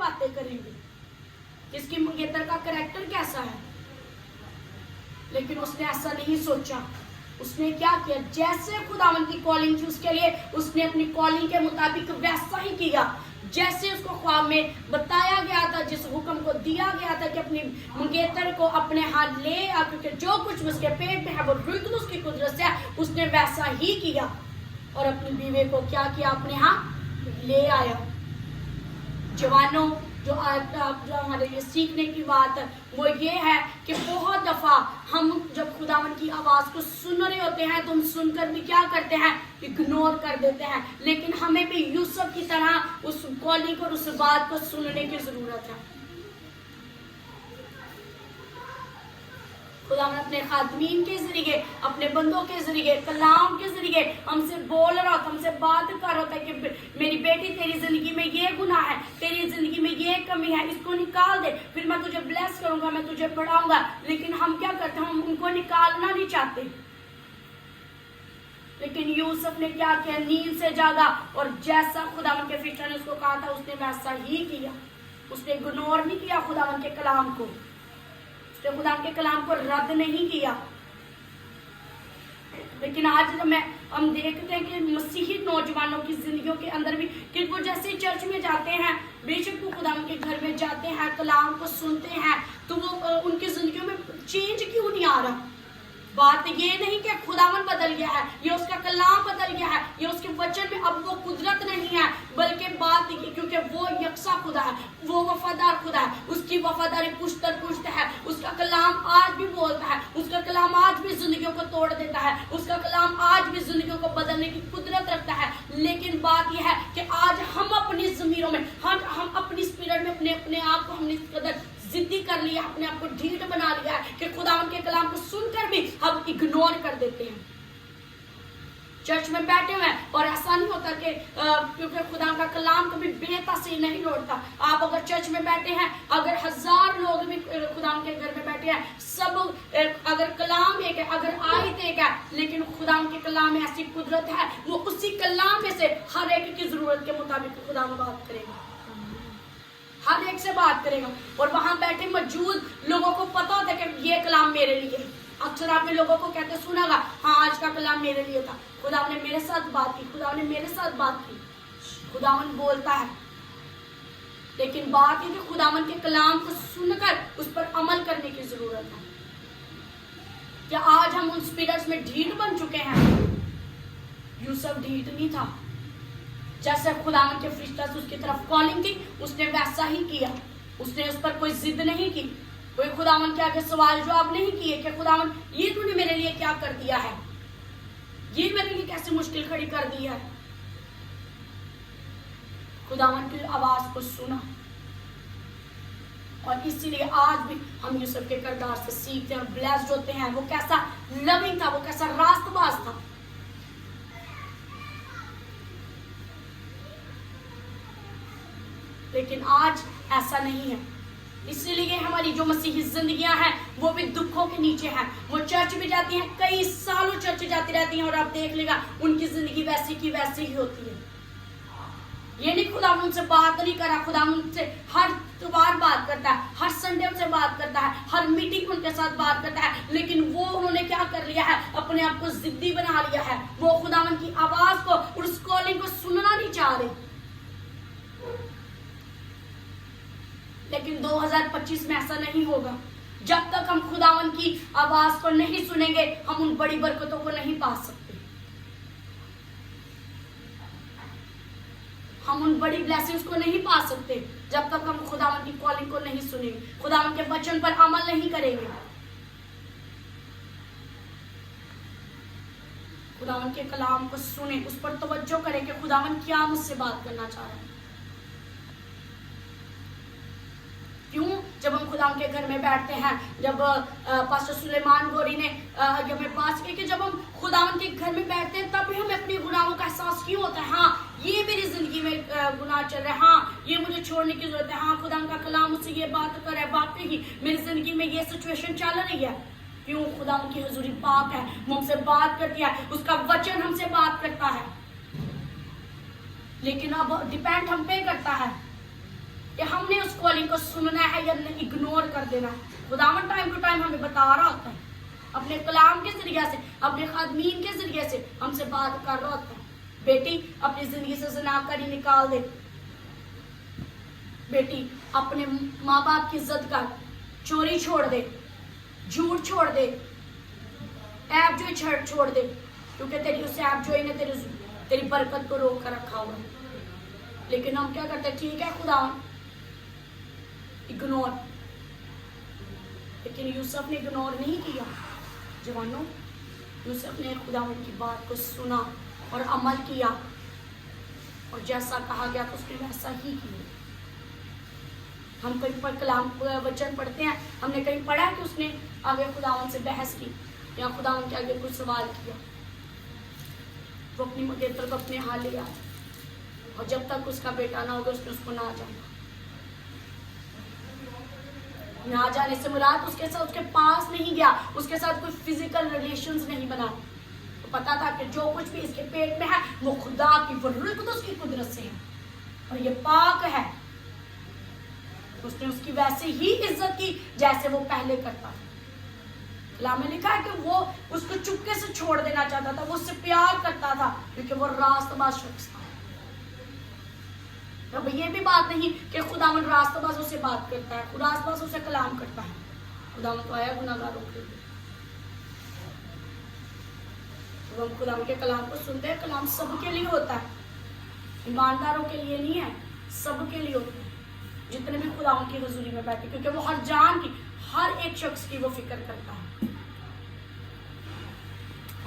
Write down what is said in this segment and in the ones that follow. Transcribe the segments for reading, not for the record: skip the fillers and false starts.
बातें करेंगे, इसकी मंगेतर का करैक्टर कैसा है। लेकिन उसने ऐसा नहीं सोचा। उसने क्या किया, जैसे खुदावन की कॉलिंग थी उसके लिए, उसने अपनी कॉलिंग के मुताबिक वैसा ही किया जैसे उसको ख्वाब में बताया गया था, जिस हुक्म को दिया गया था कि अपनी मंगेतर को अपने हाथ ले आ, क्योंकि जो कुछ उसके पेट में है वो बिल्कुल उसकी कुदरत से है। उसने वैसा ही किया और अपनी बीवी को क्या किया, अपने यहाँ ले आया। जवानों, जो हमारे लिए सीखने की बात है वो ये है कि बहुत दफा हम जब खुदावन की आवाज को सुन रहे होते हैं तो हम सुनकर भी क्या करते हैं, इग्नोर कर देते हैं। लेकिन हमें भी यूसुफ की तरह उस कॉलिंग और उस बात को सुनने की जरूरत है। खुदावन अपने खादमीन के जरिए, अपने बंदों के जरिए, कलाम के जरिए हमसे बोल रहा होता, हमसे बात कर रहा होता है कि मेरी बेटी तेरी जिंदगी में ये गुनाह है, तेरी जिंदगी में ये कमी है, इसको निकाल दे, फिर मैं तुझे ब्लेस करूंगा, मैं तुझे बढ़ाऊंगा। लेकिन हम क्या करते हैं, हम उनको निकालना नहीं चाहते। लेकिन यूसुफ ने क्या किया, नींद से जागा और जैसा खुदावन के फरिश्ते ने उसको कहा था उसने वैसा ही किया। उसने इग्नोर नहीं किया खुदावन के कलाम को, उसने खुदावन के कलाम को रद्द नहीं किया। लेकिन आज जब हम देखते हैं कि मसीही नौजवानों की जिंदगियों के अंदर भी कि वो जैसे चर्च में जाते हैं, बेशक वो खुदावन के घर में जाते हैं, कलाम को सुनते हैं, तो वो उनकी जिंदगियों में चेंज क्यों नहीं आ रहा। बात ये नहीं कि खुदावन बदल गया है, ये उसका कलाम बदल गया है, ये उसके वचन में अब वो कुदरत नहीं है, बल्कि बात ये क्योंकि वो यकसा खुदा है, वो वफादार खुदा है, उसकी वफादारी पुश्त दर पुश्त है। उसका कलाम आज भी बोलता है, उसका कलाम आज भी जिंदगियों को तोड़ देता है, उसका कलाम आज भी जिंदगियों को बदलने की कुदरत रखता है। लेकिन बात यह है कि आज हम अपनी जमीरों में, हम अपनी स्पिरिट में अपने आप को हमने इस कदर जिद्दी कर लिया, अपने आप को ढीठ बना लिया है कि खुदावन के कलाम को सुनकर भी हम इग्नोर कर देते हैं। चर्च में बैठे हुए हैं और ऐसा नहीं होता कि क्योंकि खुदा का कलाम कभी बेतासीर नहीं लौटता। आप अगर चर्च में बैठे हैं, अगर 1000 लोग भी खुदा के घर में बैठे हैं, सब अगर कलाम एक है, अगर आयत एक है, लेकिन खुदा के कलाम में ऐसी कुदरत है, वो उसी कलाम में से हर एक की जरूरत के मुताबिक खुदा बात करेगा, हर एक से बात करेगा। और वहां बैठे मौजूद लोगों को पता होता है कि ये कलाम मेरे लिए। अक्सर आपने लोगों को कहते सुनागा, हाँ आज का कलाम मेरे लिए था, खुदा ने मेरे साथ बात की, खुदा ने मेरे साथ बात की। खुदावन बोलता है, लेकिन बात है कि खुदावन के कलाम को सुनकर उस पर अमल करने की जरूरत है। क्या आज हम उन स्पिरिट्स में ढीठ बन चुके हैं? यूसुफ ढीठ नहीं था। जैसे खुदावन के फरिश्ता से उसकी तरफ कॉलिंग थी, उसने वैसा ही किया। उसने उस पर कोई जिद नहीं की, कोई खुदावन के आगे सवाल जवाब नहीं किए कि खुदावन ये तूने मेरे लिए क्या कर दिया है, ये मेरे लिए कैसे मुश्किल खड़ी कर दी है। खुदावन की आवाज को सुना और इसीलिए आज भी हम यूसुफ के किरदार से सीखते हैं, ब्लेस्ड होते हैं। वो कैसा लविंग था, वो कैसा रास्तबाज था। लेकिन आज ऐसा नहीं है। इसीलिए हमारी जो मसीही जिंदगियां हैं वो भी दुखों के नीचे हैं। वो चर्च भी जाती हैं, कई सालों चर्च जाती रहती हैं और आप देख लेगा उनकी जिंदगी वैसी की वैसी ही होती है। ये नहीं खुदा उनसे बात नहीं करा, खुदा उनसे हर बार बात करता है, हर संडे उनसे बात करता है, हर मीटिंग उनके साथ बात करता है। लेकिन वो उन्होंने क्या कर लिया है, अपने आप को जिद्दी बना लिया है। वो खुदावन की आवाज को और उस कॉलिंग को सुनना नहीं चाह रहे। लेकिन 2025 में ऐसा नहीं होगा। जब तक हम खुदावन की आवाज को नहीं सुनेंगे, हम उन बड़ी बरकतों को नहीं पा सकते, हम उन बड़ी ब्लेसिंग्स को नहीं पा सकते जब तक हम खुदावन की कॉलिंग को नहीं सुनेंगे, खुदावन के वचन पर अमल नहीं करेंगे। खुदावन के कलाम को सुने, उस पर तवज्जो करें कि खुदावन क्या मुझसे बात करना चाह रहा है। क्यों? जब हम खुदा के घर में बैठते हैं, जब पास्टर सुलेमान गोरी ने हमें पास किया कि जब हम खुदावन के घर में बैठते हैं तब भी हमें अपने गुनाहों का एहसास क्यों होता है। हाँ, ये मेरी जिंदगी में गुनाह चल रहा है, हाँ ये मुझे छोड़ने की जरूरत है, हाँ खुदा का कलाम मुझसे ये बात कर रहा है, वाकई ही मेरी जिंदगी में ये सिचुएशन चल रही है। क्यों? खुदा की हुजूरी पाक है, वो हमसे बात करती है, उसका वचन हमसे बात करता है। लेकिन अब डिपेंड हम पे करता है कि हमने उस कॉलिंग को सुनना है या इग्नोर कर देना है। खुदावंद टाइम टू टाइम हमें बता रहा होता है, अपने कलाम के जरिए से, अपने खादमीन के जरिए से हमसे बात कर रहा होता है। बेटी अपनी जिंदगी से ज़नाकारी निकाल दे, बेटी अपने माँ बाप की इज्जत कर, चोरी छोड़ दे, झूठ छोड़ दे, ऐब जोई छोड़ दे, क्योंकि तेरी उस ऐब जोई ने तेरी बरकत को रोक कर रखा हुआ है। लेकिन हम क्या करते हैं, ठीक है खुदावन, इग्नोर। लेकिन यूसुफ ने इग्नोर नहीं किया। जवानों, यूसुफ ने खुदावन की बात को सुना और अमल किया, और जैसा कहा गया तो उसने वैसा ही किया। हम कहीं पर कलाम वचन पढ़ते हैं, हमने कहीं पढ़ा कि उसने आगे खुदावन से बहस की या खुदावन के आगे कुछ सवाल किया, वो अपनी मंगेतर को अपने हाथ ले आया, और जब तक उसका बेटा ना होगा उसने उसको ना जाने से मुराद उसके साथ उसके पास नहीं गया, उसके साथ कोई फिजिकल रिलेशंस नहीं बना। तो पता था कि जो कुछ भी इसके पेट में है वो खुदा की उसकी कुदरत से है और ये पाक है। उसने उसकी वैसे ही इज्जत की जैसे वो पहले करता था। कलाम में लिखा है कि वो उसको चुपके से छोड़ देना चाहता था, वो उससे प्यार करता था क्योंकि वो रास्तबाज शख्स था। अब ये भी बात नहीं कि खुदावन रास्तबाजों से बात करता है, रास्तबाजों से कलाम करता है। खुदावन तो आया गुनाहगारों के लिए। तो हम खुदावन के कलाम को सुनते हैं। कलाम सबके लिए होता है, ईमानदारों के लिए नहीं है, सबके लिए होता है, जितने भी खुदावन की हुजूरी में बैठे, क्योंकि वो हर जान की, हर एक शख्स की वो फिक्र करता है।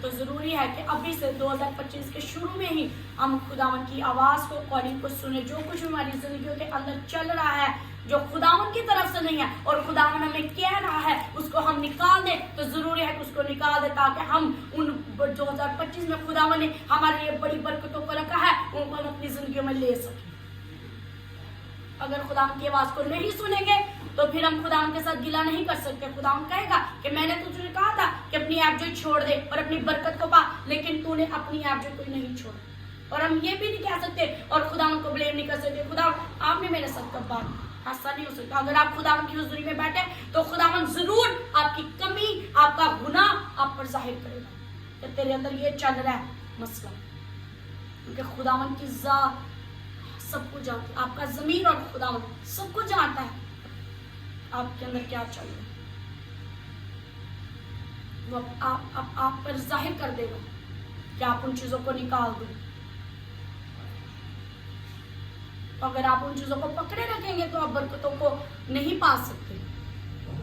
तो जरूरी है कि अभी से 2025 के शुरू में ही हम खुदावन की आवाज को, कॉलिंग को सुने। जो कुछ हमारी जिंदगियों के अंदर चल रहा है जो खुदावन की तरफ से नहीं है और खुदावन हमें कह रहा है उसको हम निकाल दें, तो जरूरी है कि उसको निकाल दें ताकि हम उन 2025 में खुदावन ने हमारे लिए बड़ी बरकतों को रखा है उनको हम अपनी जिंदगियों में ले सकें। अगर खुदावन की आवाज को नहीं सुनेंगे तो फिर हम खुदावन के साथ गिला नहीं कर सकते। खुदावन कहेगा कि मैंने तुझे कहा था कि अपनी ऐप जो छोड़ दे और अपनी बरकत को पा, लेकिन तूने अपनी ऐप जो कोई नहीं छोड़ा। और हम ये भी नहीं कह सकते और खुदावन को ब्लेम नहीं कर सकते, खुदावन आपने मेरे साथ कब बात, ऐसा नहीं हो सकता। अगर आप खुदावन की हुजूरी में बैठे तो खुदावन जरूर आपकी कमी, आपका गुनाह आप पर जाहिर करेगा कि तेरे अंदर ये चल रहा है मसला, क्योंकि खुदावन की जात सबको जानती है, आपका ज़मीर और खुदावन सबको जानता है आपके अंदर क्या चल रहा है। वो आप पर जाहिर कर देगा कि आप उन चीजों को निकाल दो। अगर आप उन चीजों को पकड़े रखेंगे तो आप बरकतों को नहीं पा सकते,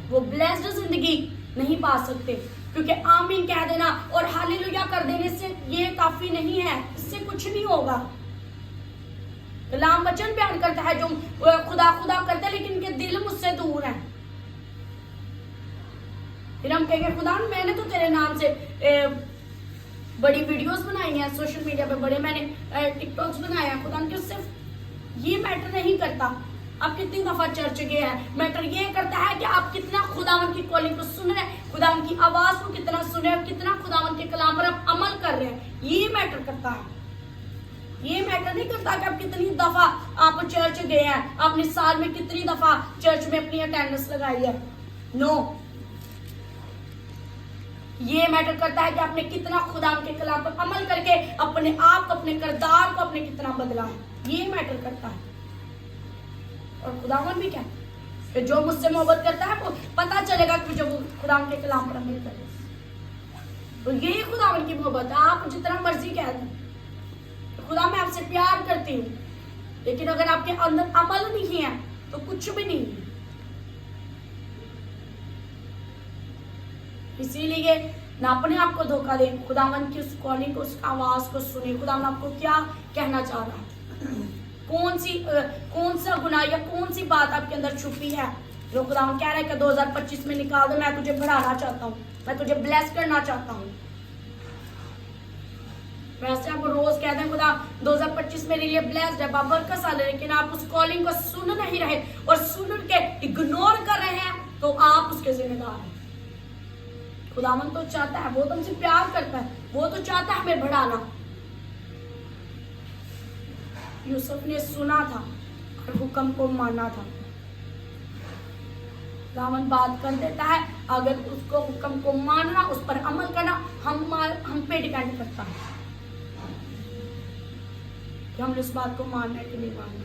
वो ब्लेस्ड जिंदगी नहीं पा सकते, क्योंकि आमीन कह देना और हालेलुया कर देने से ये काफी नहीं है, इससे कुछ नहीं होगा। कलाम वचन बयान करता है जो खुदा खुदा करते हैं लेकिन इनके दिल मुझसे दूर है। फिर हम कहेंगे खुदा मैंने तो तेरे नाम से बड़ी वीडियोस बनाई हैं सोशल मीडिया पे, बड़े मैंने टिकटॉक्स बनाए हैं, खुदा के सिर्फ ये मैटर नहीं करता आप कितनी दफा चर्च गए हैं। मैटर ये करता है कि आप कितना खुदावन की कॉलिंग को सुन रहे हैं, खुदावन की आवाज को कितना सुन रहे हैं, कितना खुदावन के कलाम पर आप अमल कर रहे हैं, ये मैटर करता है। ये मैटर नहीं करता कि आप कितनी दफा आप चर्च गए हैं, आपने साल में कितनी दफा चर्च में अपनी अटेंडेंस लगाई है। नो, ये मैटर करता है कि आपने कितना खुदा के कलाम पर अमल करके अपने आप को, अपने किरदार को अपने कितना बदला है, ये मैटर करता है। और खुदावन भी क्या कि जो मुझसे मोहब्बत करता है वो पता चलेगा कि जो खुदा के कलाम पर अमल करे, तो यही खुदावन की मोहब्बत है। आप जितना मर्जी कह दें खुदा मैं आपसे प्यार करती हूँ, लेकिन अगर आपके अंदर अमल नहीं है तो कुछ भी नहीं है। इसीलिए ना अपने आप को धोखा दें, खुदावन की उस कॉलिंग को, उस आवाज को सुने। खुदावन आपको क्या कहना चाह रहा है, कौन सा गुनाह या कौन सी बात आपके अंदर छुपी है जो खुदावन कह रहा है कि 2025 में निकाल दो, मैं तुझे बढ़ाना चाहता हूँ, मैं तुझे ब्लेस करना चाहता हूँ। वैसे आप रोज कहते हैं खुदा 2025 मेरे लिए ब्लेस्ड है, बरकत साल है, लेकिन आप उस कॉलिंग को सुन नहीं रहे और सुन के इग्नोर कर रहे हैं तो आप उसके जिम्मेदार हैं। खुदावन तो चाहता है, वो तुमसे प्यार करता है, वो तो चाहता है हमें बढ़ाना। यूसुफ ने सुना था, हुक्म को मानना था। खुदावन बात कर देता है, अगर उसको हुक्म को मानना, उस पर अमल करना हम पे डिपेंड करता है कि हम उस बात को मानना है कि नहीं मानना।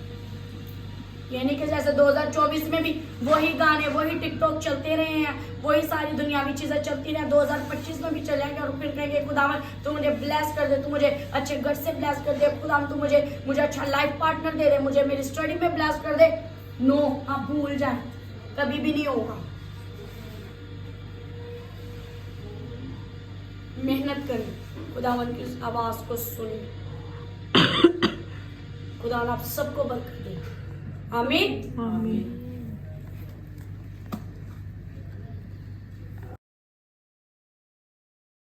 ये नहीं कि जैसे 2024 में भी वही गाने, वही टिकटॉक चलते रहे हैं, वही सारी दुनियावी चीजें चलती रहे, 2025 में भी चलेंगे और फिर कहेंगे खुदावन तू मुझे ब्लेस कर दे, तू मुझे अच्छे घर से ब्लेस कर दे, खुदावन तू मुझे अच्छा लाइफ पार्टनर दे दे, मुझे मेरी स्टडी में ब्लेस कर दे। नो, आप भूल जाए, कभी भी नहीं होगा। मेहनत करें, खुदावन की आवाज को सुने। खुदावन आप सबको बरकत दे। आमीन।